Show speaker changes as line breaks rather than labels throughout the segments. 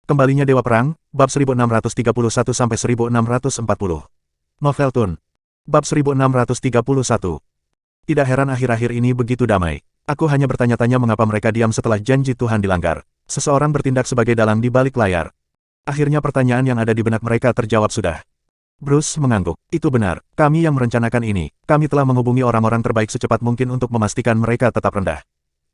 Kembalinya Dewa Perang, bab 1631-1640. Novel Tun. Bab 1631. Tidak heran akhir-akhir ini begitu damai. Aku hanya bertanya-tanya mengapa mereka diam setelah janji Tuhan dilanggar. Seseorang bertindak sebagai dalang di balik layar. Akhirnya pertanyaan yang ada di benak mereka terjawab sudah. Bruce mengangguk. Itu benar, kami yang merencanakan ini. Kami telah menghubungi orang-orang terbaik secepat mungkin untuk memastikan mereka tetap rendah.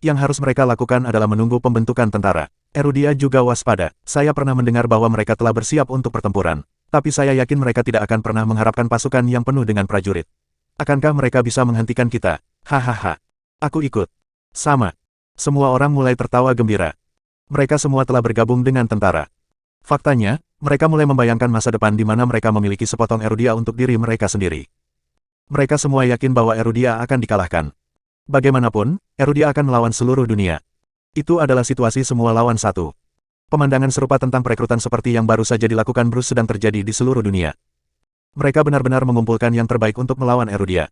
Yang harus mereka lakukan adalah menunggu pembentukan tentara. Erudia juga waspada. Saya pernah mendengar bahwa mereka telah bersiap untuk pertempuran. Tapi saya yakin mereka tidak akan pernah mengharapkan pasukan yang penuh dengan prajurit. Akankah mereka bisa menghentikan kita? Hahaha. Aku ikut. Sama. Semua orang mulai tertawa gembira. Mereka semua telah bergabung dengan tentara. Faktanya, mereka mulai membayangkan masa depan di mana mereka memiliki sepotong Erudia untuk diri mereka sendiri. Mereka semua yakin bahwa Erudia akan dikalahkan. Bagaimanapun, Erudia akan melawan seluruh dunia. Itu adalah situasi semua lawan satu. Pemandangan serupa tentang perekrutan seperti yang baru saja dilakukan Bruce sedang terjadi di seluruh dunia. Mereka benar-benar mengumpulkan yang terbaik untuk melawan Erudia.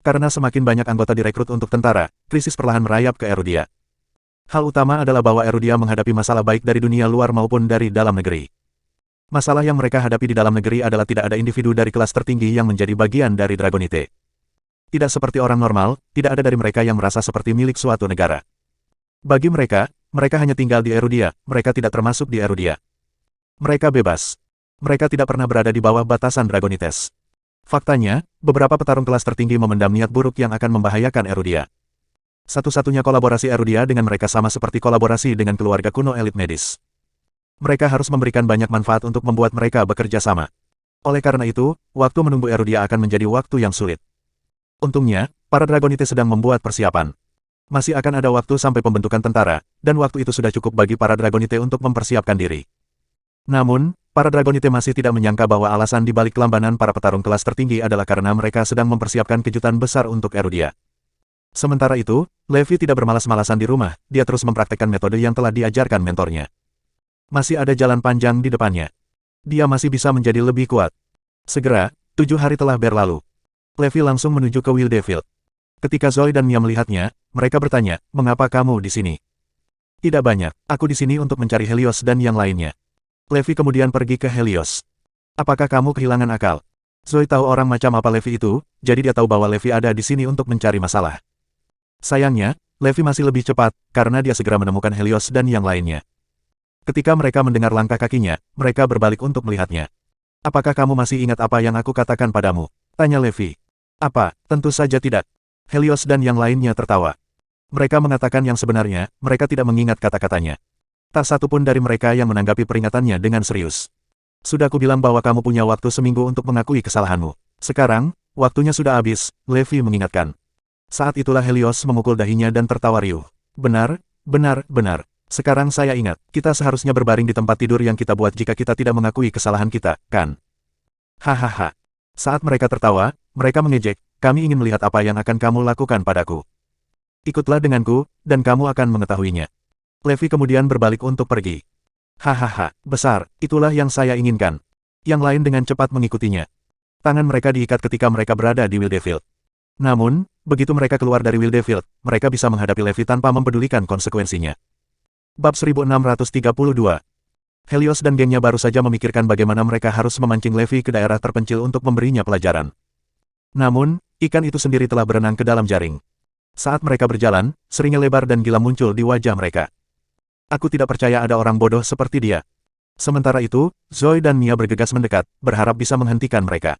Karena semakin banyak anggota direkrut untuk tentara, krisis perlahan merayap ke Erudia. Hal utama adalah bahwa Erudia menghadapi masalah baik dari dunia luar maupun dari dalam negeri. Masalah yang mereka hadapi di dalam negeri adalah tidak ada individu dari kelas tertinggi yang menjadi bagian dari Dragonite. Tidak seperti orang normal, tidak ada dari mereka yang merasa seperti milik suatu negara. Bagi mereka, mereka hanya tinggal di Erudia, mereka tidak termasuk di Erudia. Mereka bebas. Mereka tidak pernah berada di bawah batasan Dragonites. Faktanya, beberapa petarung kelas tertinggi memendam niat buruk yang akan membahayakan Erudia. Satu-satunya kolaborasi Erudia dengan mereka sama seperti kolaborasi dengan keluarga kuno elit medis. Mereka harus memberikan banyak manfaat untuk membuat mereka bekerja sama. Oleh karena itu, waktu menunggu Erudia akan menjadi waktu yang sulit. Untungnya, para Dragonite sedang membuat persiapan. Masih akan ada waktu sampai pembentukan tentara, dan waktu itu sudah cukup bagi para Dragonite untuk mempersiapkan diri. Namun, para Dragonite masih tidak menyangka bahwa alasan di balik kelambanan para petarung kelas tertinggi adalah karena mereka sedang mempersiapkan kejutan besar untuk Erudia. Sementara itu, Levi tidak bermalas-malasan di rumah, dia terus mempraktekkan metode yang telah diajarkan mentornya. Masih ada jalan panjang di depannya. Dia masih bisa menjadi lebih kuat. Segera, 7 hari telah berlalu. Levi langsung menuju ke Wildefield. Ketika Zoe dan Mia melihatnya, mereka bertanya, "Mengapa kamu di sini?" "Tidak banyak, aku di sini untuk mencari Helios dan yang lainnya." Levi kemudian pergi ke Helios. "Apakah kamu kehilangan akal?" Zoe tahu orang macam apa Levi itu, jadi dia tahu bahwa Levi ada di sini untuk mencari masalah. Sayangnya, Levi masih lebih cepat, karena dia segera menemukan Helios dan yang lainnya. Ketika mereka mendengar langkah kakinya, mereka berbalik untuk melihatnya. "Apakah kamu masih ingat apa yang aku katakan padamu?" tanya Levi. "Apa? Tentu saja tidak." Helios dan yang lainnya tertawa. Mereka mengatakan yang sebenarnya, mereka tidak mengingat kata-katanya. Tak satu pun dari mereka yang menanggapi peringatannya dengan serius. "Sudah aku bilang bahwa kamu punya waktu seminggu untuk mengakui kesalahanmu. Sekarang, waktunya sudah habis," Levi mengingatkan. Saat itulah Helios memukul dahinya dan tertawa riuh. "Benar, benar, benar. Sekarang saya ingat, kita seharusnya berbaring di tempat tidur yang kita buat jika kita tidak mengakui kesalahan kita, kan?" Hahaha. Saat mereka tertawa, mereka mengejek, "Kami ingin melihat apa yang akan kamu lakukan padaku. Ikutlah denganku, dan kamu akan mengetahuinya." Levi kemudian berbalik untuk pergi. "Hahaha, besar, itulah yang saya inginkan." Yang lain dengan cepat mengikutinya. Tangan mereka diikat ketika mereka berada di Wildefield. Namun, begitu mereka keluar dari Wildefield, mereka bisa menghadapi Levi tanpa mempedulikan konsekuensinya. Bab 1632. Helios dan gengnya baru saja memikirkan bagaimana mereka harus memancing Levi ke daerah terpencil untuk memberinya pelajaran. Namun, ikan itu sendiri telah berenang ke dalam jaring. Saat mereka berjalan, seringnya lebar dan gila muncul di wajah mereka. "Aku tidak percaya ada orang bodoh seperti dia." Sementara itu, Zoe dan Mia bergegas mendekat, berharap bisa menghentikan mereka.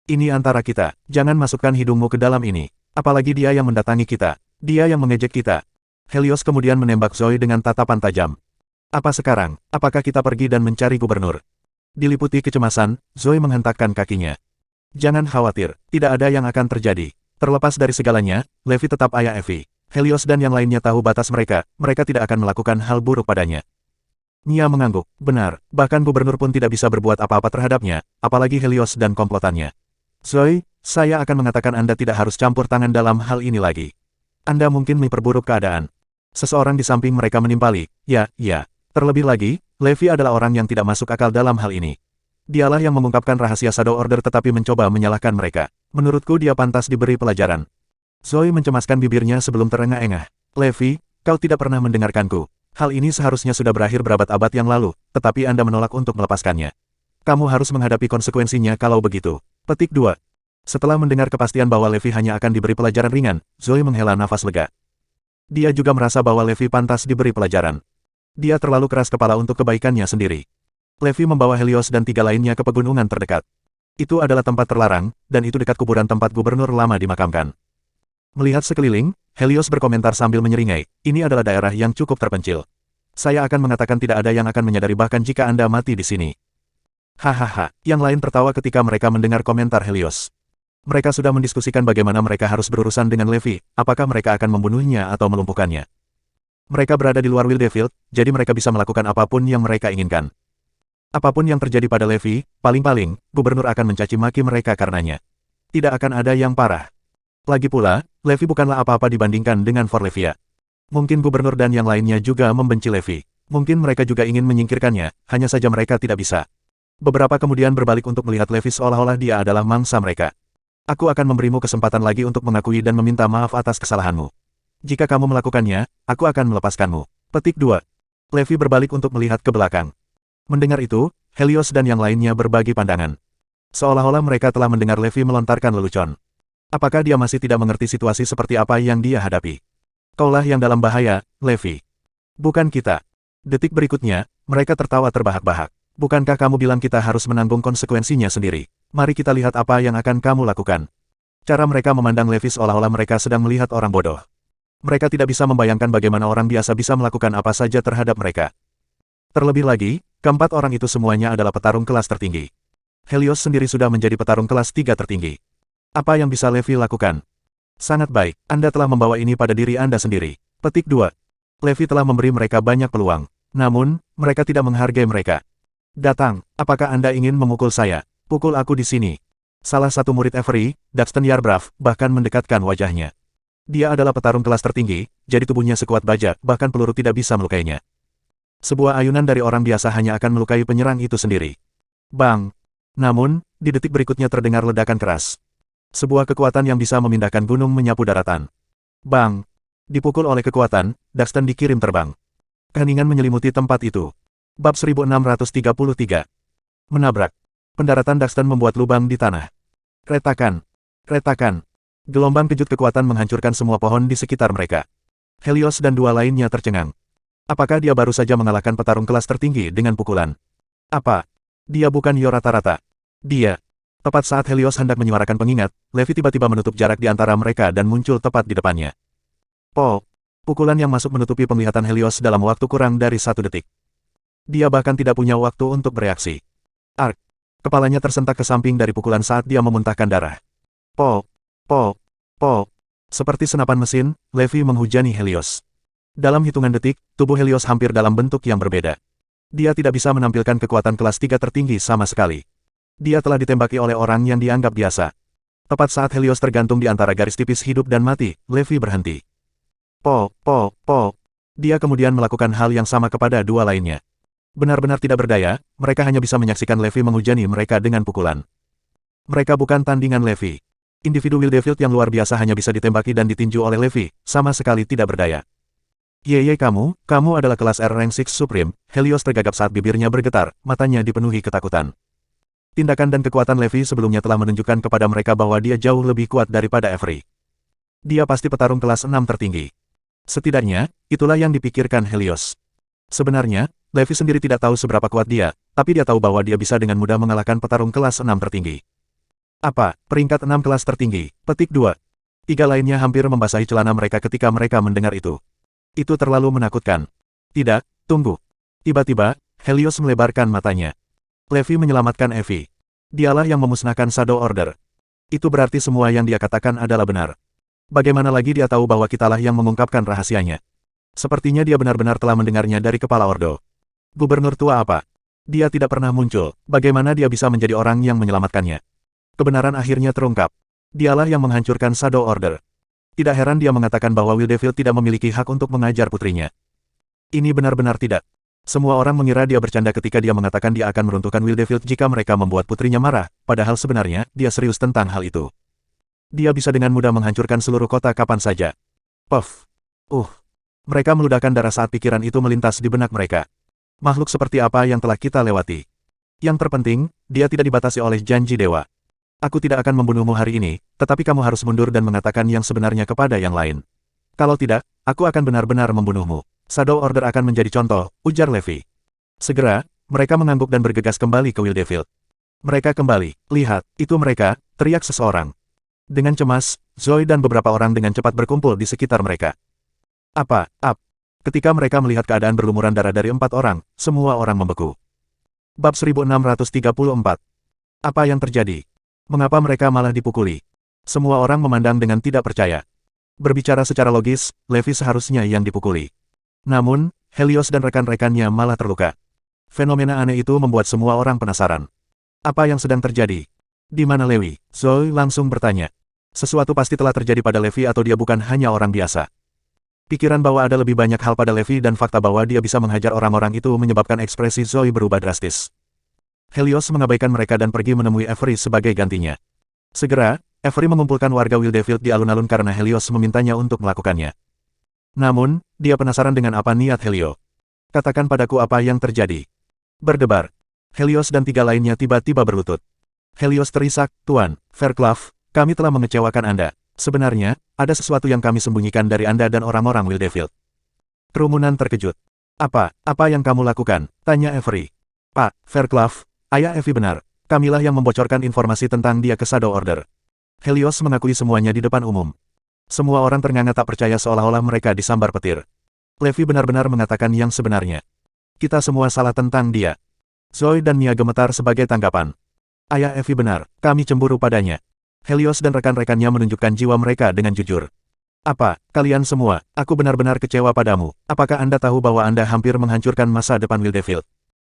"Ini antara kita, jangan masukkan hidungmu ke dalam ini. Apalagi dia yang mendatangi kita. Dia yang mengejek kita." Helios kemudian menembak Zoe dengan tatapan tajam. "Apa sekarang? Apakah kita pergi dan mencari gubernur?" Diliputi kecemasan, Zoe menghentakkan kakinya. "Jangan khawatir, tidak ada yang akan terjadi. Terlepas dari segalanya, Levi tetap ayah Evie. Helios dan yang lainnya tahu batas mereka, mereka tidak akan melakukan hal buruk padanya." Mia mengangguk. "Benar, bahkan gubernur pun tidak bisa berbuat apa-apa terhadapnya, apalagi Helios dan komplotannya." "Zoe, saya akan mengatakan Anda tidak harus campur tangan dalam hal ini lagi. Anda mungkin memperburuk keadaan." Seseorang di samping mereka menimpali, "Ya. Terlebih lagi, Levi adalah orang yang tidak masuk akal dalam hal ini. Dialah yang mengungkapkan rahasia Shadow Order tetapi mencoba menyalahkan mereka. Menurutku dia pantas diberi pelajaran." Zoe mencemaskan bibirnya sebelum terengah-engah. "Levi, kau tidak pernah mendengarkanku. Hal ini seharusnya sudah berakhir berabad-abad yang lalu, tetapi Anda menolak untuk melepaskannya. Kamu harus menghadapi konsekuensinya kalau begitu. Petik 2. Setelah mendengar kepastian bahwa Levi hanya akan diberi pelajaran ringan, Zoe menghela nafas lega. Dia juga merasa bahwa Levi pantas diberi pelajaran. Dia terlalu keras kepala untuk kebaikannya sendiri. Levi membawa Helios dan 3 lainnya ke pegunungan terdekat. Itu adalah tempat terlarang, dan itu dekat kuburan tempat gubernur lama dimakamkan. Melihat sekeliling, Helios berkomentar sambil menyeringai, ini adalah daerah yang cukup terpencil. Saya akan mengatakan tidak ada yang akan menyadari bahkan jika Anda mati di sini. Hahaha, yang lain tertawa ketika mereka mendengar komentar Helios. Mereka sudah mendiskusikan bagaimana mereka harus berurusan dengan Levi, apakah mereka akan membunuhnya atau melumpuhkannya. Mereka berada di luar Wildefield, jadi mereka bisa melakukan apapun yang mereka inginkan. Apapun yang terjadi pada Levi, paling-paling, gubernur akan mencaci maki mereka karenanya. Tidak akan ada yang parah. Lagi pula, Levi bukanlah apa-apa dibandingkan dengan Forlevia. Mungkin gubernur dan yang lainnya juga membenci Levi. Mungkin mereka juga ingin menyingkirkannya, hanya saja mereka tidak bisa. Beberapa kemudian berbalik untuk melihat Levi seolah-olah dia adalah mangsa mereka. Aku akan memberimu kesempatan lagi untuk mengakui dan meminta maaf atas kesalahanmu. Jika kamu melakukannya, aku akan melepaskanmu. Petik 2. Levi berbalik untuk melihat ke belakang. Mendengar itu, Helios dan yang lainnya berbagi pandangan. Seolah-olah mereka telah mendengar Levi melontarkan lelucon. Apakah dia masih tidak mengerti situasi seperti apa yang dia hadapi? Kaulah yang dalam bahaya, Levi. Bukan kita. Detik berikutnya, mereka tertawa terbahak-bahak. Bukankah kamu bilang kita harus menanggung konsekuensinya sendiri? Mari kita lihat apa yang akan kamu lakukan. Cara mereka memandang Levi seolah-olah mereka sedang melihat orang bodoh. Mereka tidak bisa membayangkan bagaimana orang biasa bisa melakukan apa saja terhadap mereka. Terlebih lagi, keempat orang itu semuanya adalah petarung kelas tertinggi. Helios sendiri sudah menjadi petarung kelas 3 tertinggi. Apa yang bisa Levi lakukan? Sangat baik, Anda telah membawa ini pada diri Anda sendiri. Petik 2. Levi telah memberi mereka banyak peluang. Namun, mereka tidak menghargai mereka. Datang, apakah Anda ingin memukul saya? Pukul aku di sini. Salah satu murid Avery, Daxton Yarbrough, bahkan mendekatkan wajahnya. Dia adalah petarung kelas tertinggi, jadi tubuhnya sekuat baja, bahkan peluru tidak bisa melukainya. Sebuah ayunan dari orang biasa hanya akan melukai penyerang itu sendiri. Bang! Namun, di detik berikutnya terdengar ledakan keras. Sebuah kekuatan yang bisa memindahkan gunung menyapu daratan. Bang! Dipukul oleh kekuatan, Daxton dikirim terbang. Keheningan menyelimuti tempat itu. Bab 1633. Menabrak. Pendaratan Daxton membuat lubang di tanah. Retakan. Retakan. Gelombang kejut kekuatan menghancurkan semua pohon di sekitar mereka. Helios dan 2 lainnya tercengang. Apakah dia baru saja mengalahkan petarung kelas tertinggi dengan pukulan? Apa? Dia bukan Yo rata-rata. Dia. Tepat saat Helios hendak menyuarakan pengingat, Levi tiba-tiba menutup jarak di antara mereka dan muncul tepat di depannya. Po! Pukulan yang masuk menutupi penglihatan Helios dalam waktu kurang dari 1 detik. Dia bahkan tidak punya waktu untuk bereaksi. Ark! Kepalanya tersentak ke samping dari pukulan saat dia memuntahkan darah. Po! Po! Po! Seperti senapan mesin, Levi menghujani Helios. Dalam hitungan detik, tubuh Helios hampir dalam bentuk yang berbeda. Dia tidak bisa menampilkan kekuatan kelas 3 tertinggi sama sekali. Dia telah ditembaki oleh orang yang dianggap biasa. Tepat saat Helios tergantung di antara garis tipis hidup dan mati, Levi berhenti. Po! Po! Po! Dia kemudian melakukan hal yang sama kepada 2 lainnya. Benar-benar tidak berdaya, mereka hanya bisa menyaksikan Levi menghujani mereka dengan pukulan. Mereka bukan tandingan Levi. Individu Wildefield yang luar biasa hanya bisa ditembaki dan ditinju oleh Levi, sama sekali tidak berdaya. Yeye kamu adalah kelas R Rank 6 Supreme, Helios tergagap saat bibirnya bergetar, matanya dipenuhi ketakutan. Tindakan dan kekuatan Levi sebelumnya telah menunjukkan kepada mereka bahwa dia jauh lebih kuat daripada Avery. Dia pasti petarung kelas 6 tertinggi. Setidaknya, itulah yang dipikirkan Helios. Sebenarnya, Levi sendiri tidak tahu seberapa kuat dia, tapi dia tahu bahwa dia bisa dengan mudah mengalahkan petarung kelas 6 tertinggi. Apa, peringkat 6 kelas tertinggi? Petik 2. 3 lainnya hampir membasahi celana mereka ketika mereka mendengar itu. Itu terlalu menakutkan. Tidak, tunggu. Tiba-tiba, Helios melebarkan matanya. Levi menyelamatkan Evie. Dialah yang memusnahkan Shadow Order. Itu berarti semua yang dia katakan adalah benar. Bagaimana lagi dia tahu bahwa kitalah yang mengungkapkan rahasianya? Sepertinya dia benar-benar telah mendengarnya dari kepala Ordo. Gubernur tua apa? Dia tidak pernah muncul. Bagaimana dia bisa menjadi orang yang menyelamatkannya? Kebenaran akhirnya terungkap. Dialah yang menghancurkan Shadow Order. Tidak heran dia mengatakan bahwa Wildefield tidak memiliki hak untuk mengajar putrinya. Ini benar-benar tidak. Semua orang mengira dia bercanda ketika dia mengatakan dia akan meruntuhkan Wildefield jika mereka membuat putrinya marah, padahal sebenarnya, dia serius tentang hal itu. Dia bisa dengan mudah menghancurkan seluruh kota kapan saja. Puff. Mereka meludahkan darah saat pikiran itu melintas di benak mereka. Makhluk seperti apa yang telah kita lewati? Yang terpenting, dia tidak dibatasi oleh janji dewa. Aku tidak akan membunuhmu hari ini, tetapi kamu harus mundur dan mengatakan yang sebenarnya kepada yang lain. Kalau tidak, aku akan benar-benar membunuhmu. Shadow Order akan menjadi contoh, ujar Levi. Segera, mereka mengangguk dan bergegas kembali ke Wildefield. Mereka kembali. Lihat, itu mereka, teriak seseorang. Dengan cemas, Zoe dan beberapa orang dengan cepat berkumpul di sekitar mereka. Apa? Ketika mereka melihat keadaan berlumuran darah dari 4 orang, semua orang membeku. Bab 1634. Apa yang terjadi? Mengapa mereka malah dipukuli? Semua orang memandang dengan tidak percaya. Berbicara secara logis, Levi seharusnya yang dipukuli. Namun, Helios dan rekan-rekannya malah terluka. Fenomena aneh itu membuat semua orang penasaran. Apa yang sedang terjadi? Di mana Levi? Zoe langsung bertanya. Sesuatu pasti telah terjadi pada Levi atau dia bukan hanya orang biasa. Pikiran bahwa ada lebih banyak hal pada Levi dan fakta bahwa dia bisa menghajar orang-orang itu menyebabkan ekspresi Zoe berubah drastis. Helios mengabaikan mereka dan pergi menemui Avery sebagai gantinya. Segera, Avery mengumpulkan warga Wildefield di alun-alun karena Helios memintanya untuk melakukannya. Namun, dia penasaran dengan apa niat Helios. Katakan padaku apa yang terjadi. Berdebar. Helios dan 3 lainnya tiba-tiba berlutut. Helios terisak, Tuan, Fairclough, kami telah mengecewakan Anda. Sebenarnya, ada sesuatu yang kami sembunyikan dari Anda dan orang-orang Wildefield. Kerumunan terkejut. Apa yang kamu lakukan? Tanya Avery. Pak, Fairclough, ayah Evie benar. Kamilah yang membocorkan informasi tentang dia ke Shadow Order. Helios mengakui semuanya di depan umum. Semua orang ternganga tak percaya seolah-olah mereka disambar petir. Levi benar-benar mengatakan yang sebenarnya. Kita semua salah tentang dia. Zoe dan Mia gemetar sebagai tanggapan. Ayah Evie benar, kami cemburu padanya. Helios dan rekan-rekannya menunjukkan jiwa mereka dengan jujur. Apa, kalian semua, aku benar-benar kecewa padamu. Apakah Anda tahu bahwa Anda hampir menghancurkan masa depan Wildefield?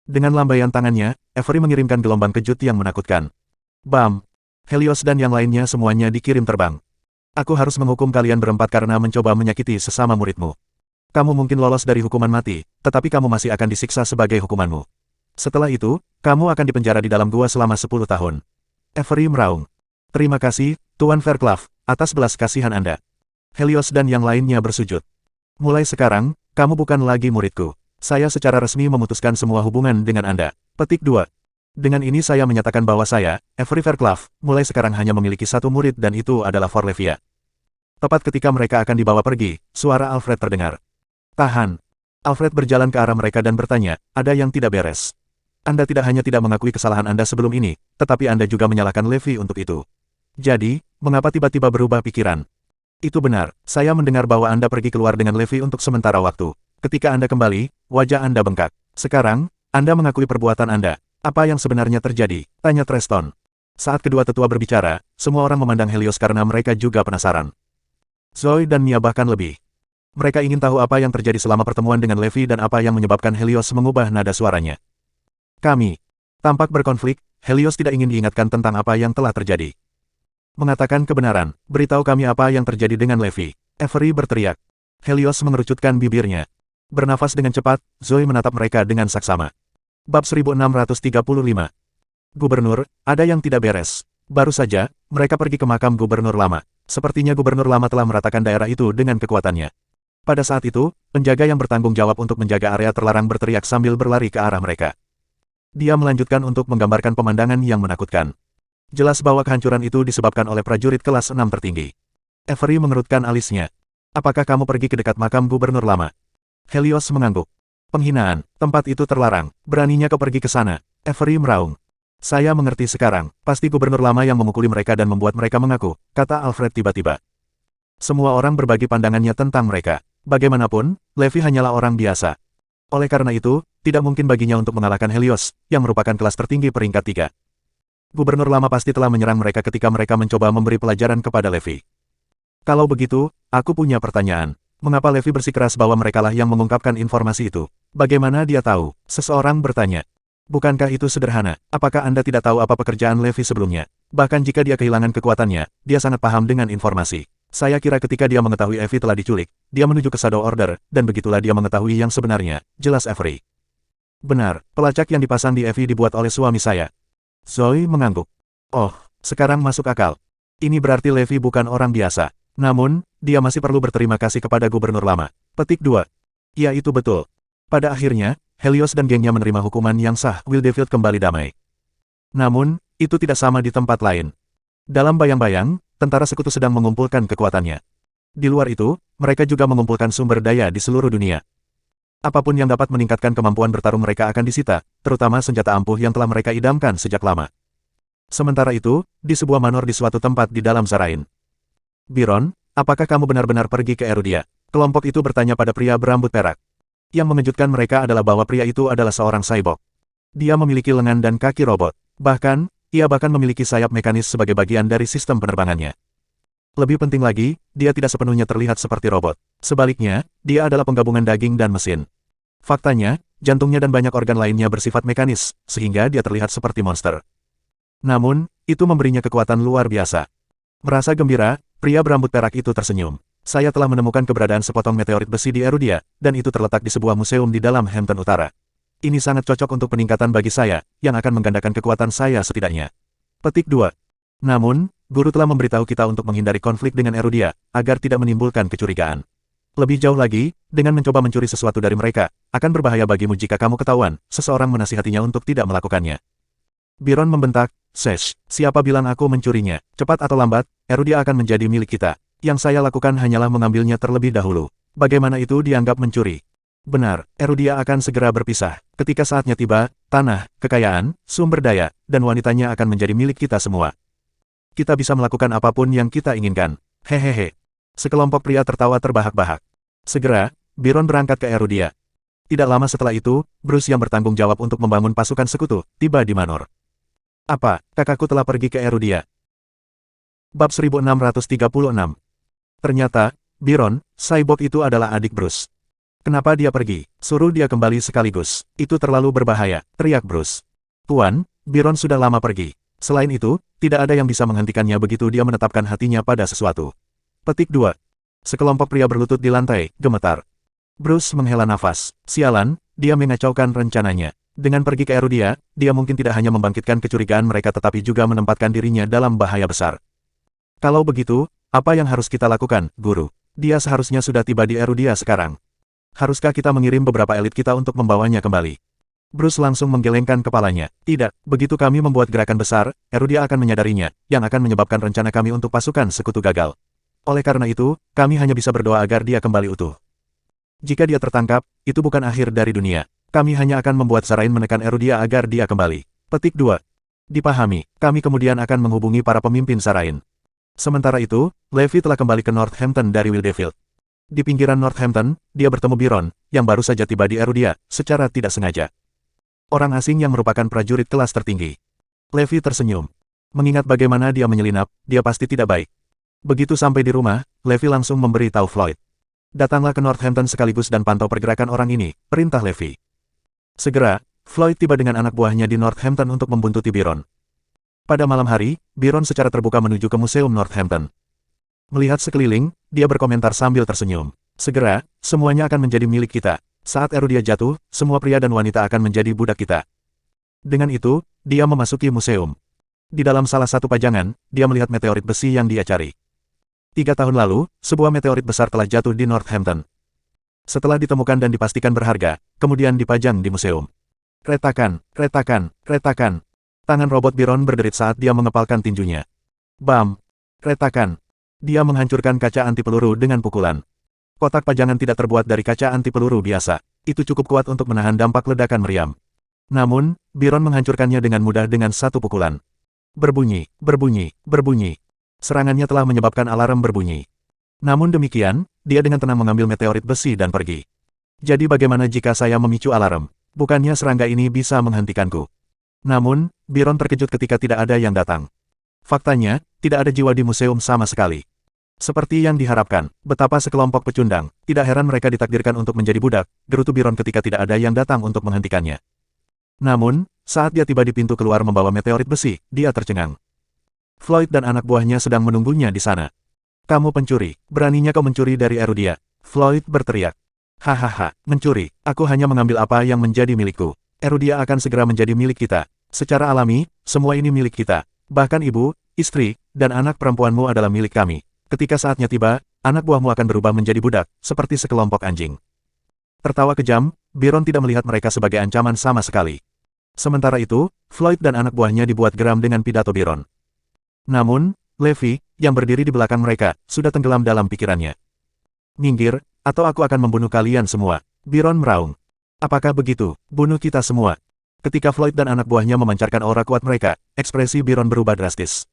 Dengan lambaian tangannya, Avery mengirimkan gelombang kejut yang menakutkan. Bam! Helios dan yang lainnya semuanya dikirim terbang. Aku harus menghukum kalian berempat karena mencoba menyakiti sesama muridmu. Kamu mungkin lolos dari hukuman mati, tetapi kamu masih akan disiksa sebagai hukumanmu. Setelah itu, kamu akan dipenjara di dalam gua selama 10 tahun. Avery meraung. Terima kasih, Tuan Fairclough, atas belas kasihan Anda. Helios dan yang lainnya bersujud. Mulai sekarang, kamu bukan lagi muridku. Saya secara resmi memutuskan semua hubungan dengan Anda. Petik 2. Dengan ini saya menyatakan bahwa saya, Avery Fairclough, mulai sekarang hanya memiliki 1 murid dan itu adalah Forlevia. Tepat ketika mereka akan dibawa pergi, suara Alfred terdengar. Tahan. Alfred berjalan ke arah mereka dan bertanya, ada yang tidak beres. Anda tidak hanya tidak mengakui kesalahan Anda sebelum ini, tetapi Anda juga menyalahkan Levi untuk itu. Jadi, mengapa tiba-tiba berubah pikiran? Itu benar, saya mendengar bahwa Anda pergi keluar dengan Levi untuk sementara waktu. Ketika Anda kembali, wajah Anda bengkak. Sekarang, Anda mengakui perbuatan Anda. Apa yang sebenarnya terjadi? Tanya Treston. Saat kedua tetua berbicara, semua orang memandang Helios karena mereka juga penasaran. Zoe dan Mia bahkan lebih. Mereka ingin tahu apa yang terjadi selama pertemuan dengan Levi dan apa yang menyebabkan Helios mengubah nada suaranya. Kami. Tampak berkonflik, Helios tidak ingin diingatkan tentang apa yang telah terjadi. Mengatakan kebenaran, beritahu kami apa yang terjadi dengan Levi. Avery berteriak. Helios mengerucutkan bibirnya. Bernafas dengan cepat, Zoe menatap mereka dengan saksama. Bab 1635. Gubernur, ada yang tidak beres. Baru saja, mereka pergi ke makam gubernur lama. Sepertinya gubernur lama telah meratakan daerah itu dengan kekuatannya. Pada saat itu, penjaga yang bertanggung jawab untuk menjaga area terlarang berteriak sambil berlari ke arah mereka. Dia melanjutkan untuk menggambarkan pemandangan yang menakutkan. Jelas bahwa kehancuran itu disebabkan oleh prajurit kelas 6 tertinggi. Avery mengerutkan alisnya. Apakah kamu pergi ke dekat makam gubernur lama? Helios mengangguk. Penghinaan, tempat itu terlarang. Beraninya kau pergi ke sana. Avery meraung. Saya mengerti sekarang, pasti gubernur lama yang memukuli mereka dan membuat mereka mengaku, kata Alfred tiba-tiba. Semua orang berbagi pandangannya tentang mereka. Bagaimanapun, Levi hanyalah orang biasa. Oleh karena itu, tidak mungkin baginya untuk mengalahkan Helios, yang merupakan kelas tertinggi peringkat 3. Gubernur lama pasti telah menyerang mereka ketika mereka mencoba memberi pelajaran kepada Levi. Kalau begitu, aku punya pertanyaan. Mengapa Levi bersikeras bahwa merekalah yang mengungkapkan informasi itu? Bagaimana dia tahu? Seseorang bertanya. Bukankah itu sederhana? Apakah Anda tidak tahu apa pekerjaan Levi sebelumnya? Bahkan jika dia kehilangan kekuatannya, dia sangat paham dengan informasi. Saya kira ketika dia mengetahui Evie telah diculik, dia menuju ke Shadow Order, dan begitulah dia mengetahui yang sebenarnya, jelas Avery. Benar, pelacak yang dipasang di Evie dibuat oleh suami saya. Zoe mengangguk. Oh, sekarang masuk akal. Ini berarti Levi bukan orang biasa. Namun, dia masih perlu berterima kasih kepada gubernur lama. Petik 2. Ya itu betul. Pada akhirnya, Helios dan gengnya menerima hukuman yang sah, Wildefield kembali damai. Namun, itu tidak sama di tempat lain. Dalam bayang-bayang, tentara sekutu sedang mengumpulkan kekuatannya. Di luar itu, mereka juga mengumpulkan sumber daya di seluruh dunia. Apapun yang dapat meningkatkan kemampuan bertarung mereka akan disita, terutama senjata ampuh yang telah mereka idamkan sejak lama. Sementara itu, di sebuah manor di suatu tempat di dalam Zarain. Biron, apakah kamu benar-benar pergi ke Erudia? Kelompok itu bertanya pada pria berambut perak. Yang mengejutkan mereka adalah bahwa pria itu adalah seorang cyborg. Dia memiliki lengan dan kaki robot. Bahkan, ia bahkan memiliki sayap mekanis sebagai bagian dari sistem penerbangannya. Lebih penting lagi, dia tidak sepenuhnya terlihat seperti robot. Sebaliknya, dia adalah penggabungan daging dan mesin. Faktanya, jantungnya dan banyak organ lainnya bersifat mekanis, sehingga dia terlihat seperti monster. Namun, itu memberinya kekuatan luar biasa. Merasa gembira, pria berambut perak itu tersenyum. Saya telah menemukan keberadaan sepotong meteorit besi di Erudia, dan itu terletak di sebuah museum di dalam Hampton Utara. Ini sangat cocok untuk peningkatan bagi saya, yang akan menggandakan kekuatan saya setidaknya. Petik 2. Namun, guru telah memberitahu kita untuk menghindari konflik dengan Erudia, agar tidak menimbulkan kecurigaan. Lebih jauh lagi, dengan mencoba mencuri sesuatu dari mereka, akan berbahaya bagimu jika kamu ketahuan, seseorang menasihatinya untuk tidak melakukannya. Biron membentak, "Sesh, siapa bilang aku mencurinya? Cepat atau lambat, Erudia akan menjadi milik kita. Yang saya lakukan hanyalah mengambilnya terlebih dahulu. Bagaimana itu dianggap mencuri?" Benar, Erudia akan segera berpisah. Ketika saatnya tiba, tanah, kekayaan, sumber daya, dan wanitanya akan menjadi milik kita semua. Kita bisa melakukan apapun yang kita inginkan. Hehehe. Sekelompok pria tertawa terbahak-bahak. Segera, Biron berangkat ke Erudia. Tidak lama setelah itu, Bruce yang bertanggung jawab untuk membangun pasukan sekutu, tiba di Manor. Apa, kakakku telah pergi ke Erudia? Bab 1636. Ternyata, Biron, cyborg itu adalah adik Bruce. Kenapa dia pergi? Suruh dia kembali sekaligus. Itu terlalu berbahaya, teriak Bruce. Tuan, Biron sudah lama pergi. Selain itu, tidak ada yang bisa menghentikannya begitu dia menetapkan hatinya pada sesuatu. Petik 2. Sekelompok pria berlutut di lantai, gemetar. Bruce menghela nafas. Sialan, dia mengacaukan rencananya. Dengan pergi ke Erudia, dia mungkin tidak hanya membangkitkan kecurigaan mereka tetapi juga menempatkan dirinya dalam bahaya besar. Kalau begitu, apa yang harus kita lakukan, Guru? Dia seharusnya sudah tiba di Erudia sekarang. Haruskah kita mengirim beberapa elit kita untuk membawanya kembali? Bruce langsung menggelengkan kepalanya. Tidak, begitu kami membuat gerakan besar, Erudia akan menyadarinya, yang akan menyebabkan rencana kami untuk pasukan sekutu gagal. Oleh karena itu, kami hanya bisa berdoa agar dia kembali utuh. Jika dia tertangkap, itu bukan akhir dari dunia. Kami hanya akan membuat Zarain menekan Erudia agar dia kembali. Petik 2. Dipahami, kami kemudian akan menghubungi para pemimpin Zarain. Sementara itu, Levi telah kembali ke Northampton dari Wildefield. Di pinggiran Northampton, dia bertemu Biron, yang baru saja tiba di Erudia, secara tidak sengaja. Orang asing yang merupakan prajurit kelas tertinggi. Levi tersenyum. Mengingat bagaimana dia menyelinap, dia pasti tidak baik. Begitu sampai di rumah, Levi langsung memberi tahu Floyd. Datanglah ke Northampton sekaligus dan pantau pergerakan orang ini, perintah Levi. Segera, Floyd tiba dengan anak buahnya di Northampton untuk membuntuti Biron. Pada malam hari, Biron secara terbuka menuju ke Museum Northampton. Melihat sekeliling, dia berkomentar sambil tersenyum. Segera, semuanya akan menjadi milik kita. Saat Erudia jatuh, semua pria dan wanita akan menjadi budak kita. Dengan itu, dia memasuki museum. Di dalam salah satu pajangan, dia melihat meteorit besi yang dia cari. 3 tahun lalu, sebuah meteorit besar telah jatuh di Northampton. Setelah ditemukan dan dipastikan berharga, kemudian dipajang di museum. Retakan, retakan, retakan. Tangan robot Biron berderit saat dia mengepalkan tinjunya. Bam! Retakan. Dia menghancurkan kaca anti peluru dengan pukulan. Kotak pajangan tidak terbuat dari kaca anti peluru biasa. Itu cukup kuat untuk menahan dampak ledakan meriam. Namun, Biron menghancurkannya dengan mudah dengan satu pukulan. Berbunyi, berbunyi, berbunyi. Serangannya telah menyebabkan alarm berbunyi. Namun demikian, dia dengan tenang mengambil meteorit besi dan pergi. Jadi bagaimana jika saya memicu alarm? Bukannya serangga ini bisa menghentikanku? Namun, Biron terkejut ketika tidak ada yang datang. Faktanya, tidak ada jiwa di museum sama sekali. Seperti yang diharapkan, betapa sekelompok pecundang, tidak heran mereka ditakdirkan untuk menjadi budak, gerutu Biron ketika tidak ada yang datang untuk menghentikannya. Namun, saat dia tiba di pintu keluar membawa meteorit besi, dia tercengang. Floyd dan anak buahnya sedang menunggunya di sana. Kamu pencuri, beraninya kau mencuri dari Erudia. Floyd berteriak. Hahaha, mencuri, aku hanya mengambil apa yang menjadi milikku. Erudia akan segera menjadi milik kita. Secara alami, semua ini milik kita. Bahkan ibu, istri, dan anak perempuanmu adalah milik kami. Ketika saatnya tiba, anak buahmu akan berubah menjadi budak, seperti sekelompok anjing. Tertawa kejam, Byron tidak melihat mereka sebagai ancaman sama sekali. Sementara itu, Floyd dan anak buahnya dibuat geram dengan pidato Byron. Namun, Levi, yang berdiri di belakang mereka, sudah tenggelam dalam pikirannya. Minggir, atau aku akan membunuh kalian semua, Byron meraung. Apakah begitu? Bunuh kita semua. Ketika Floyd dan anak buahnya memancarkan aura kuat mereka, ekspresi Byron berubah drastis.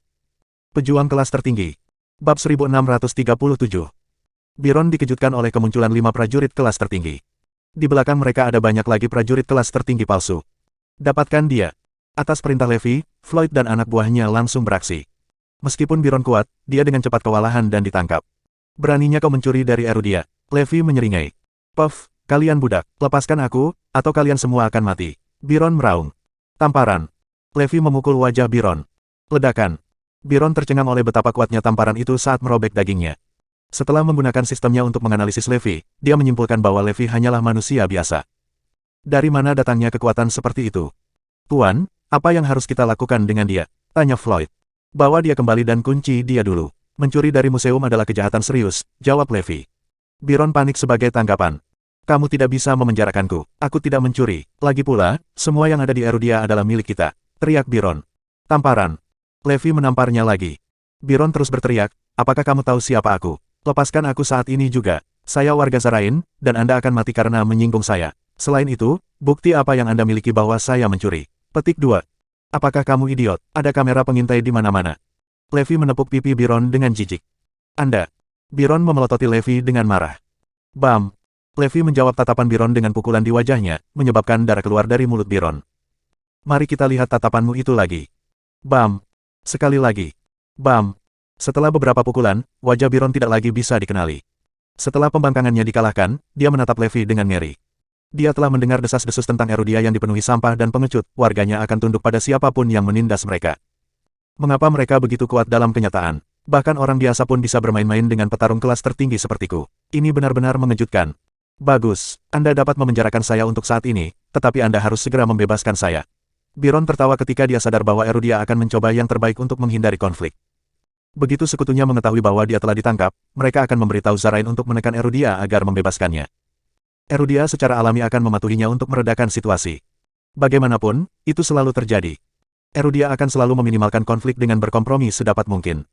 Pejuang kelas tertinggi. Bab 1637. Byron dikejutkan oleh kemunculan 5 prajurit kelas tertinggi. Di belakang mereka ada banyak lagi prajurit kelas tertinggi palsu. Dapatkan dia. Atas perintah Levi, Floyd dan anak buahnya langsung beraksi. Meskipun Byron kuat, dia dengan cepat kewalahan dan ditangkap. Beraninya kau mencuri dari Erudia. Levi menyeringai. Puff, kalian budak, lepaskan aku, atau kalian semua akan mati. Byron meraung. Tamparan. Levi memukul wajah Byron. Ledakan. Byron tercengang oleh betapa kuatnya tamparan itu saat merobek dagingnya. Setelah menggunakan sistemnya untuk menganalisis Levi, dia menyimpulkan bahwa Levi hanyalah manusia biasa. Dari mana datangnya kekuatan seperti itu? Tuan, apa yang harus kita lakukan dengan dia? Tanya Floyd. Bawa dia kembali dan kunci dia dulu. Mencuri dari museum adalah kejahatan serius, jawab Levi. Byron panik sebagai tanggapan. Kamu tidak bisa memenjarakanku. Aku tidak mencuri. Lagi pula, semua yang ada di Erudia adalah milik kita. Teriak Byron. Tamparan. Levi menamparnya lagi. Byron terus berteriak, apakah kamu tahu siapa aku? Lepaskan aku saat ini juga. Saya warga Zarain, dan Anda akan mati karena menyinggung saya. Selain itu, bukti apa yang Anda miliki bahwa saya mencuri? Petik 2. Apakah kamu idiot? Ada kamera pengintai di mana-mana. Levi menepuk pipi Byron dengan jijik. Anda. Byron memelototi Levi dengan marah. Bam. Levi menjawab tatapan Byron dengan pukulan di wajahnya, menyebabkan darah keluar dari mulut Byron. Mari kita lihat tatapanmu itu lagi. Bam. Sekali lagi. Bam. Setelah beberapa pukulan, wajah Byron tidak lagi bisa dikenali. Setelah pembangkangannya dikalahkan, dia menatap Levi dengan ngeri. Dia telah mendengar desas-desus tentang Erudia yang dipenuhi sampah dan pengecut, warganya akan tunduk pada siapapun yang menindas mereka. Mengapa mereka begitu kuat dalam kenyataan? Bahkan orang biasa pun bisa bermain-main dengan petarung kelas tertinggi sepertiku. Ini benar-benar mengejutkan. Bagus, Anda dapat memenjarakan saya untuk saat ini, tetapi Anda harus segera membebaskan saya. Byron tertawa ketika dia sadar bahwa Erudia akan mencoba yang terbaik untuk menghindari konflik. Begitu sekutunya mengetahui bahwa dia telah ditangkap, mereka akan memberitahu Zarain untuk menekan Erudia agar membebaskannya. Erudia secara alami akan mematuhinya untuk meredakan situasi. Bagaimanapun, itu selalu terjadi. Erudia akan selalu meminimalkan konflik dengan berkompromi sedapat mungkin.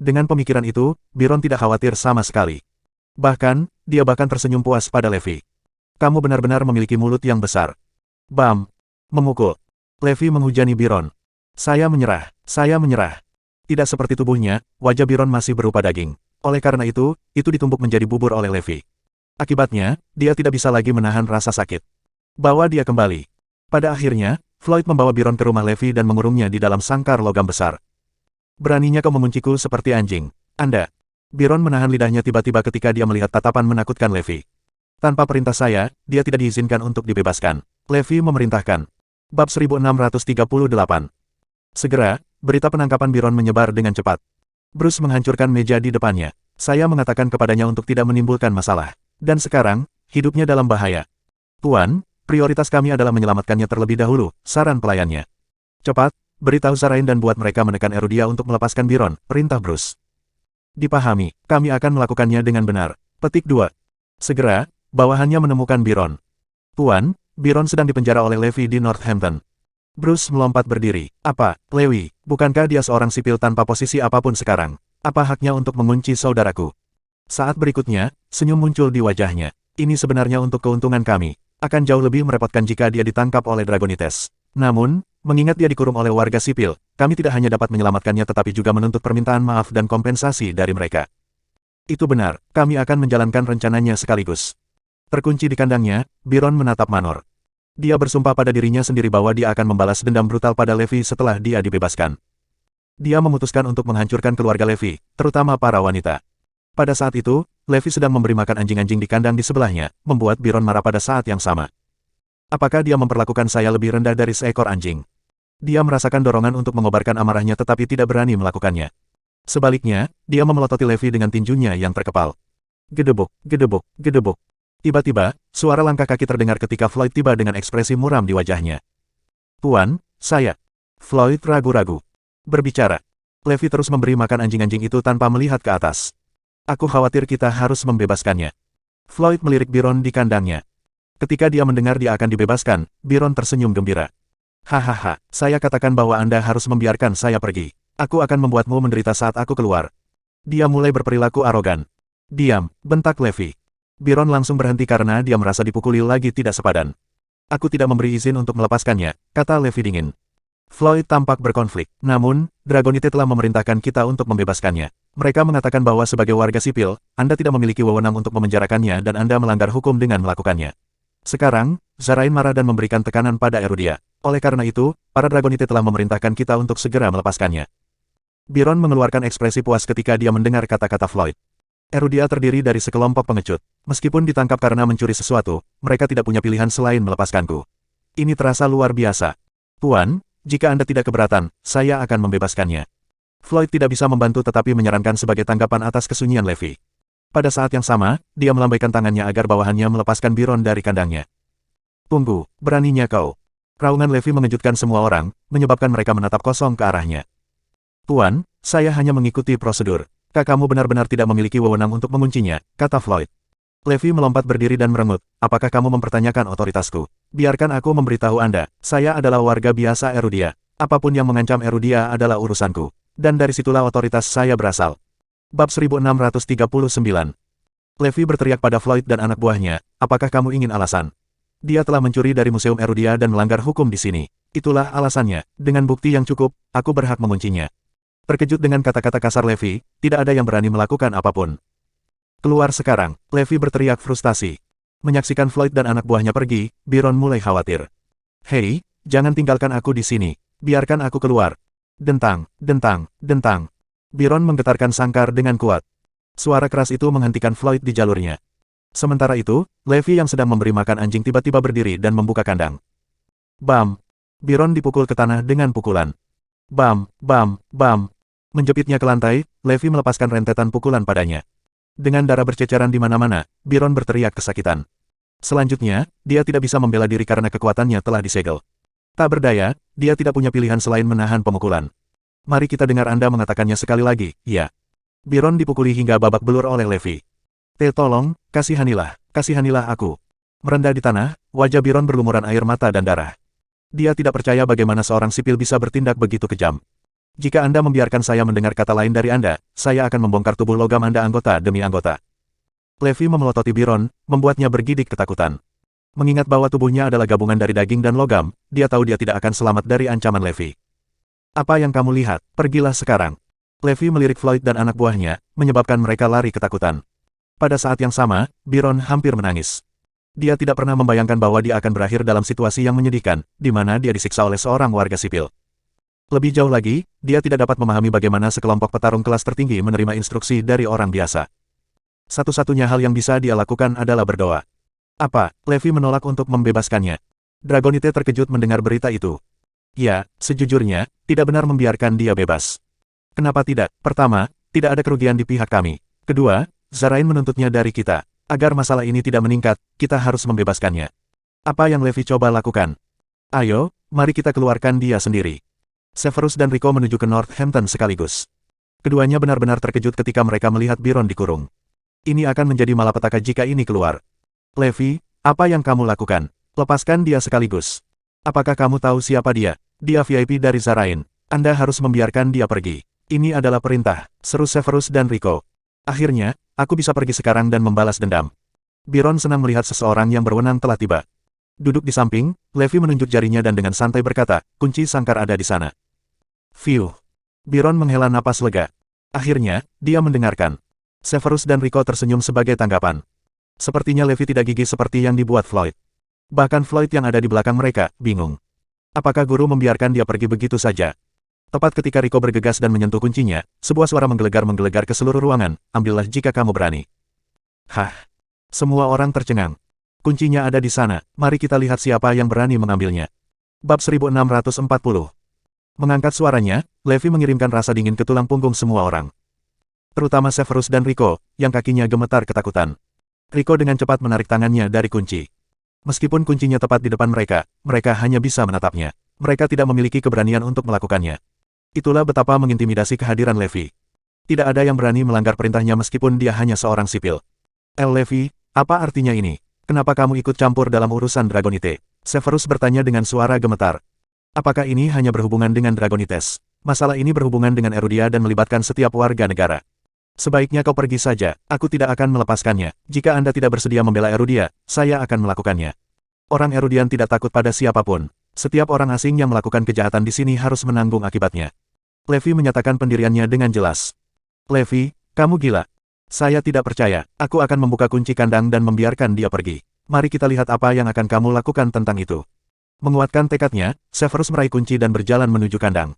Dengan pemikiran itu, Byron tidak khawatir sama sekali. Bahkan, dia bahkan tersenyum puas pada Levi. Kamu benar-benar memiliki mulut yang besar. Bam. Memukul. Levi menghujani Byron. Saya menyerah. Saya menyerah. Tidak seperti tubuhnya, wajah Byron masih berupa daging. Oleh karena itu ditumbuk menjadi bubur oleh Levi. Akibatnya, dia tidak bisa lagi menahan rasa sakit. Bawa dia kembali. Pada akhirnya, Floyd membawa Byron ke rumah Levi dan mengurungnya di dalam sangkar logam besar. Beraninya kau mengunciku seperti anjing. Anda. Byron menahan lidahnya tiba-tiba ketika dia melihat tatapan menakutkan Levi. Tanpa perintah saya, dia tidak diizinkan untuk dibebaskan. Levi memerintahkan. Bab 1638. Segera, berita penangkapan Byron menyebar dengan cepat. Bruce menghancurkan meja di depannya. Saya mengatakan kepadanya untuk tidak menimbulkan masalah. Dan sekarang, hidupnya dalam bahaya. Tuan, prioritas kami adalah menyelamatkannya terlebih dahulu, saran pelayannya. Cepat, beritahu Zarain dan buat mereka menekan Erudia untuk melepaskan Byron, perintah Bruce. Dipahami, kami akan melakukannya dengan benar. Petik 2. Segera, bawahannya menemukan Byron. Tuan, Byron sedang dipenjara oleh Levi di Northampton. Bruce melompat berdiri. Apa, Levi, bukankah dia seorang sipil tanpa posisi apapun sekarang? Apa haknya untuk mengunci saudaraku? Saat berikutnya, senyum muncul di wajahnya. Ini sebenarnya untuk keuntungan kami. Akan jauh lebih merepotkan jika dia ditangkap oleh Dragonites. Namun, mengingat dia dikurung oleh warga sipil, kami tidak hanya dapat menyelamatkannya tetapi juga menuntut permintaan maaf dan kompensasi dari mereka. Itu benar, kami akan menjalankan rencananya sekaligus. Terkunci di kandangnya, Byron menatap Manor. Dia bersumpah pada dirinya sendiri bahwa dia akan membalas dendam brutal pada Levi setelah dia dibebaskan. Dia memutuskan untuk menghancurkan keluarga Levi, terutama para wanita. Pada saat itu, Levi sedang memberi makan anjing-anjing di kandang di sebelahnya, membuat Byron marah pada saat yang sama. Apakah dia memperlakukan saya lebih rendah dari seekor anjing? Dia merasakan dorongan untuk mengobarkan amarahnya tetapi tidak berani melakukannya. Sebaliknya, dia memelototi Levi dengan tinjunya yang terkepal. Gedebuk, gedebuk, gedebuk. Tiba-tiba, suara langkah kaki terdengar ketika Floyd tiba dengan ekspresi muram di wajahnya. Tuan, saya. Floyd ragu-ragu. Berbicara. Levi terus memberi makan anjing-anjing itu tanpa melihat ke atas. Aku khawatir kita harus membebaskannya. Floyd melirik Byron di kandangnya. Ketika dia mendengar dia akan dibebaskan, Byron tersenyum gembira. Hahaha, saya katakan bahwa Anda harus membiarkan saya pergi. Aku akan membuatmu menderita saat aku keluar. Dia mulai berperilaku arogan. Diam, bentak Levi. Byron langsung berhenti karena dia merasa dipukuli lagi tidak sepadan. Aku tidak memberi izin untuk melepaskannya, kata Levi dingin. Floyd tampak berkonflik. Namun, Dragonite telah memerintahkan kita untuk membebaskannya. Mereka mengatakan bahwa sebagai warga sipil, Anda tidak memiliki wewenang untuk memenjarakannya dan Anda melanggar hukum dengan melakukannya. Sekarang, Zarain marah dan memberikan tekanan pada Erudia. Oleh karena itu, para Dragonite telah memerintahkan kita untuk segera melepaskannya. Byron mengeluarkan ekspresi puas ketika dia mendengar kata-kata Floyd. Erudia terdiri dari sekelompok pengecut. Meskipun ditangkap karena mencuri sesuatu, mereka tidak punya pilihan selain melepaskanku. Ini terasa luar biasa. Tuan, jika Anda tidak keberatan, saya akan membebaskannya. Floyd tidak bisa membantu tetapi menyarankan sebagai tanggapan atas kesunyian Levi. Pada saat yang sama, dia melambaikan tangannya agar bawahannya melepaskan Byron dari kandangnya. Tunggu, beraninya kau. Raungan Levi mengejutkan semua orang, menyebabkan mereka menatap kosong ke arahnya. Tuan, saya hanya mengikuti prosedur. Kamu benar-benar tidak memiliki wewenang untuk menguncinya, kata Floyd. Levi melompat berdiri dan merengut, apakah kamu mempertanyakan otoritasku? Biarkan aku memberitahu Anda, saya adalah warga biasa Erudia. Apapun yang mengancam Erudia adalah urusanku. Dan dari situlah otoritas saya berasal. Bab 1639. Levi berteriak pada Floyd dan anak buahnya, apakah kamu ingin alasan? Dia telah mencuri dari Museum Erudia dan melanggar hukum di sini. Itulah alasannya, dengan bukti yang cukup, aku berhak menguncinya. Terkejut dengan kata-kata kasar Levi, tidak ada yang berani melakukan apapun. Keluar sekarang, Levi berteriak frustasi. Menyaksikan Floyd dan anak buahnya pergi, Byron mulai khawatir. Hei, jangan tinggalkan aku di sini. Biarkan aku keluar. Dentang, dentang, dentang. Byron menggetarkan sangkar dengan kuat. Suara keras itu menghentikan Floyd di jalurnya. Sementara itu, Levi yang sedang memberi makan anjing tiba-tiba berdiri dan membuka kandang. Bam! Byron dipukul ke tanah dengan pukulan. Bam, bam, bam. Menjepitnya ke lantai, Levi melepaskan rentetan pukulan padanya. Dengan darah berceceran di mana-mana, Byron berteriak kesakitan. Selanjutnya, dia tidak bisa membela diri karena kekuatannya telah disegel. Tak berdaya, dia tidak punya pilihan selain menahan pemukulan. Mari kita dengar Anda mengatakannya sekali lagi, ya. Byron dipukuli hingga babak belur oleh Levi. Tolong, kasihanilah aku. Merendah di tanah, wajah Byron berlumuran air mata dan darah. Dia tidak percaya bagaimana seorang sipil bisa bertindak begitu kejam. Jika Anda membiarkan saya mendengar kata lain dari Anda, saya akan membongkar tubuh logam Anda anggota demi anggota. Levi memelototi Byron, membuatnya bergidik ketakutan. Mengingat bahwa tubuhnya adalah gabungan dari daging dan logam, dia tahu dia tidak akan selamat dari ancaman Levi. Apa yang kamu lihat? Pergilah sekarang. Levi melirik Floyd dan anak buahnya, menyebabkan mereka lari ketakutan. Pada saat yang sama, Byron hampir menangis. Dia tidak pernah membayangkan bahwa dia akan berakhir dalam situasi yang menyedihkan, di mana dia disiksa oleh seorang warga sipil. Lebih jauh lagi, dia tidak dapat memahami bagaimana sekelompok petarung kelas tertinggi menerima instruksi dari orang biasa. Satu-satunya hal yang bisa dia lakukan adalah berdoa. Apa? Levi menolak untuk membebaskannya. Dragonite terkejut mendengar berita itu. Ya, sejujurnya, tidak benar membiarkan dia bebas. Kenapa tidak? Pertama, tidak ada kerugian di pihak kami. Kedua, Zarain menuntutnya dari kita. Agar masalah ini tidak meningkat, kita harus membebaskannya. Apa yang Levi coba lakukan? Ayo, mari kita keluarkan dia sendiri. Severus dan Rico menuju ke Northampton sekaligus. Keduanya benar-benar terkejut ketika mereka melihat Byron dikurung. Ini akan menjadi malapetaka jika ini keluar. Levi, apa yang kamu lakukan? Lepaskan dia sekaligus. Apakah kamu tahu siapa dia? Dia VIP dari Zarain. Anda harus membiarkan dia pergi. Ini adalah perintah, seru Severus dan Rico. Akhirnya, aku bisa pergi sekarang dan membalas dendam. Byron senang melihat seseorang yang berwenang telah tiba. Duduk di samping, Levi menunjuk jarinya dan dengan santai berkata, kunci sangkar ada di sana. Fiuh. Byron menghela napas lega. Akhirnya, dia mendengarkan. Severus dan Rico tersenyum sebagai tanggapan. Sepertinya Levi tidak gigih seperti yang dibuat Floyd. Bahkan Floyd yang ada di belakang mereka, bingung. Apakah guru membiarkan dia pergi begitu saja? Tepat ketika Rico bergegas dan menyentuh kuncinya, sebuah suara menggelegar ke seluruh ruangan, ambillah jika kamu berani. Hah? Semua orang tercengang. Kuncinya ada di sana, mari kita lihat siapa yang berani mengambilnya. Bab 1640. Mengangkat suaranya, Levi mengirimkan rasa dingin ke tulang punggung semua orang. Terutama Severus dan Rico, yang kakinya gemetar ketakutan. Rico dengan cepat menarik tangannya dari kunci. Meskipun kuncinya tepat di depan mereka, mereka hanya bisa menatapnya. Mereka tidak memiliki keberanian untuk melakukannya. Itulah betapa mengintimidasi kehadiran Levi. Tidak ada yang berani melanggar perintahnya meskipun dia hanya seorang sipil. Levi, apa artinya ini? Kenapa kamu ikut campur dalam urusan Dragonite? Severus bertanya dengan suara gemetar. Apakah ini hanya berhubungan dengan Dragonites? Masalah ini berhubungan dengan Erudia dan melibatkan setiap warga negara. Sebaiknya kau pergi saja, aku tidak akan melepaskannya. Jika Anda tidak bersedia membela Erudia, saya akan melakukannya. Orang Erudian tidak takut pada siapapun. Setiap orang asing yang melakukan kejahatan di sini harus menanggung akibatnya. Levi menyatakan pendiriannya dengan jelas. Levi, kamu gila. Saya tidak percaya, aku akan membuka kunci kandang dan membiarkan dia pergi. Mari kita lihat apa yang akan kamu lakukan tentang itu. Menguatkan tekadnya, Severus meraih kunci dan berjalan menuju kandang.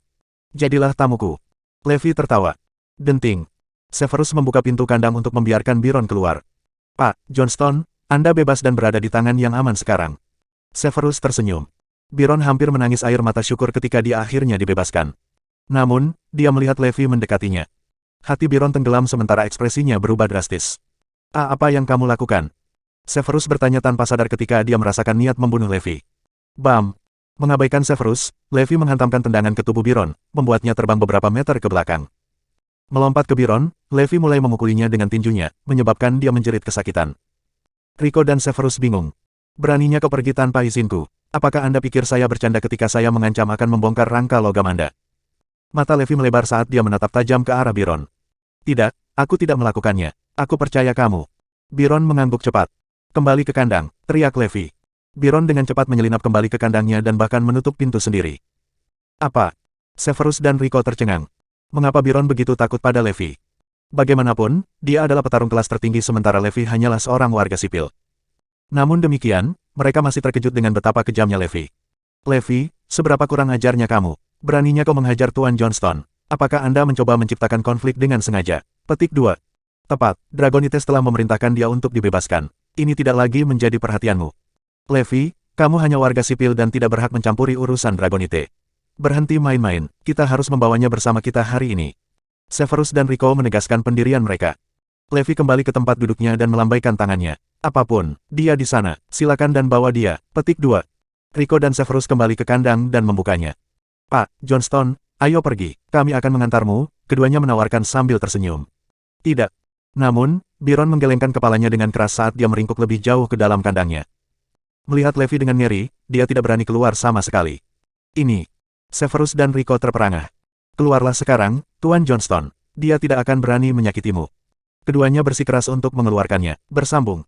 Jadilah tamuku. Levi tertawa. Denting. Severus membuka pintu kandang untuk membiarkan Byron keluar. Pak Johnston, Anda bebas dan berada di tangan yang aman sekarang. Severus tersenyum. Byron hampir menangis air mata syukur ketika dia akhirnya dibebaskan. Namun, dia melihat Levi mendekatinya. Hati Byron tenggelam sementara ekspresinya berubah drastis. Apa yang kamu lakukan? Severus bertanya tanpa sadar ketika dia merasakan niat membunuh Levi. Bam! Mengabaikan Severus, Levi menghantamkan tendangan ke tubuh Byron, membuatnya terbang beberapa meter ke belakang. Melompat ke Byron, Levi mulai memukulinya dengan tinjunya, menyebabkan dia menjerit kesakitan. Rico dan Severus bingung. Beraninya kau pergi tanpa izinku. Apakah Anda pikir saya bercanda ketika saya mengancam akan membongkar rangka logam Anda? Mata Levi melebar saat dia menatap tajam ke arah Byron. Tidak, aku tidak melakukannya. Aku percaya kamu. Byron mengangguk cepat. Kembali ke kandang, teriak Levi. Byron dengan cepat menyelinap kembali ke kandangnya dan bahkan menutup pintu sendiri. Apa? Severus dan Rico tercengang. Mengapa Byron begitu takut pada Levi? Bagaimanapun, dia adalah petarung kelas tertinggi sementara Levi hanyalah seorang warga sipil. Namun demikian, mereka masih terkejut dengan betapa kejamnya Levi. Levi, seberapa kurang ajarnya kamu? Beraninya kau menghajar Tuan Johnston. Apakah Anda mencoba menciptakan konflik dengan sengaja? Petik 2. Tepat, Dragonites telah memerintahkan dia untuk dibebaskan. Ini tidak lagi menjadi perhatianmu. Levi, kamu hanya warga sipil dan tidak berhak mencampuri urusan Dragonite. Berhenti main-main, kita harus membawanya bersama kita hari ini. Severus dan Rico menegaskan pendirian mereka. Levi kembali ke tempat duduknya dan melambaikan tangannya. Apapun, dia di sana, silakan dan bawa dia. Petik 2. Rico dan Severus kembali ke kandang dan membukanya. Pak Johnston, ayo pergi, kami akan mengantarmu, keduanya menawarkan sambil tersenyum. Tidak. Namun, Byron menggelengkan kepalanya dengan keras saat dia meringkuk lebih jauh ke dalam kandangnya. Melihat Levi dengan ngeri, dia tidak berani keluar sama sekali. Ini. Severus dan Rico terperangah. Keluarlah sekarang, Tuan Johnston. Dia tidak akan berani menyakitimu. Keduanya bersikeras untuk mengeluarkannya. Bersambung.